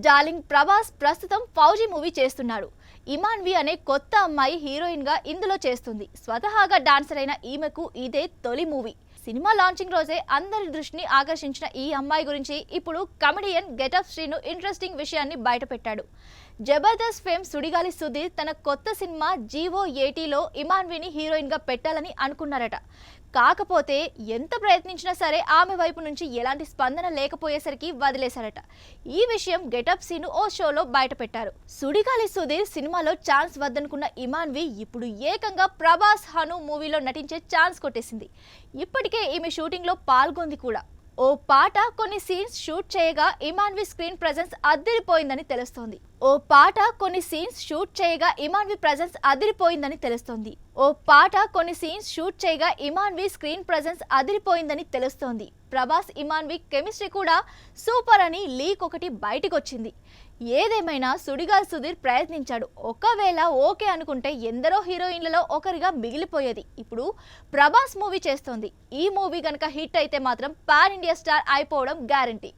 Darling Prabhas ప్రస్తుతం fauji movie చేస్తున్నాడు. ఇమాన్వి అనే కొత్త అమ్మాయి హీరోయిన్ గా ఇందులో చేస్తుంది. స్వతహాగా డాన్సర్ అయిన ఈమెకు ఇదే తొలి మూవీ. సినిమా లాంచింగ్ రోజే అందరి దృష్టిని ఆకర్షించిన ఈ అమ్మాయి గురించి ఇప్పుడు కమెడియన్ గెటప్ శ్రీను ఇంట్రెస్టింగ్ విషయాన్ని బయటపెట్టాడు. జబర్దస్త్ ఫేమ్ సుడిగాలి సుధీర్ తన కొత్త సినిమా జీవో 80లో ఇమాన్విని హీరోయిన్ గా పెట్టాలని అనుకున్నారట. కాకపోతే ఎంత ప్రయత్నించినా సరే ఆమె వైపు నుంచి ఎలాంటి స్పందన లేకపోయేసరికి వదిలేశారట. ఈ విషయం గెటప్ సీను ఓ షోలో బయటపెట్టారు. సుడిగాలి సుధీర్ సినిమాలో ఛాన్స్ వద్దనుకున్న ఇమాన్వి ఇప్పుడు ఏకంగా ప్రభాస్ హను మూవీలో నటించే ఛాన్స్ కొట్టేసింది. ఇప్పటికే ఈమె షూటింగ్ లో పాల్గొంది కూడా. ఓ పాట కొన్ని సీన్స్ షూట్ చేయగా ఇమాన్వి స్క్రీన్ ప్రెజెన్స్ అదిరిపోయిందని తెలుస్తోంది. ప్రభాస్ ఇమాన్వి కెమిస్ట్రీ కూడా సూపర్ అని లీక్ ఒకటి బయటకొచ్చింది. ఏదేమైనా సుడిగాలి సుధీర్ ప్రయత్నించాడు. ఒకవేళ ఓకే అనుకుంటే ఎందరో హీరోయిన్లలో ఒకరిగా మిగిలిపోయేది. ఇప్పుడు ప్రభాస్ మూవీ చేస్తోంది. ఈ మూవీ గనక హిట్ అయితే మాత్రం పాన్ ఇండియా స్టార్ అయిపోవడం గ్యారంటీ.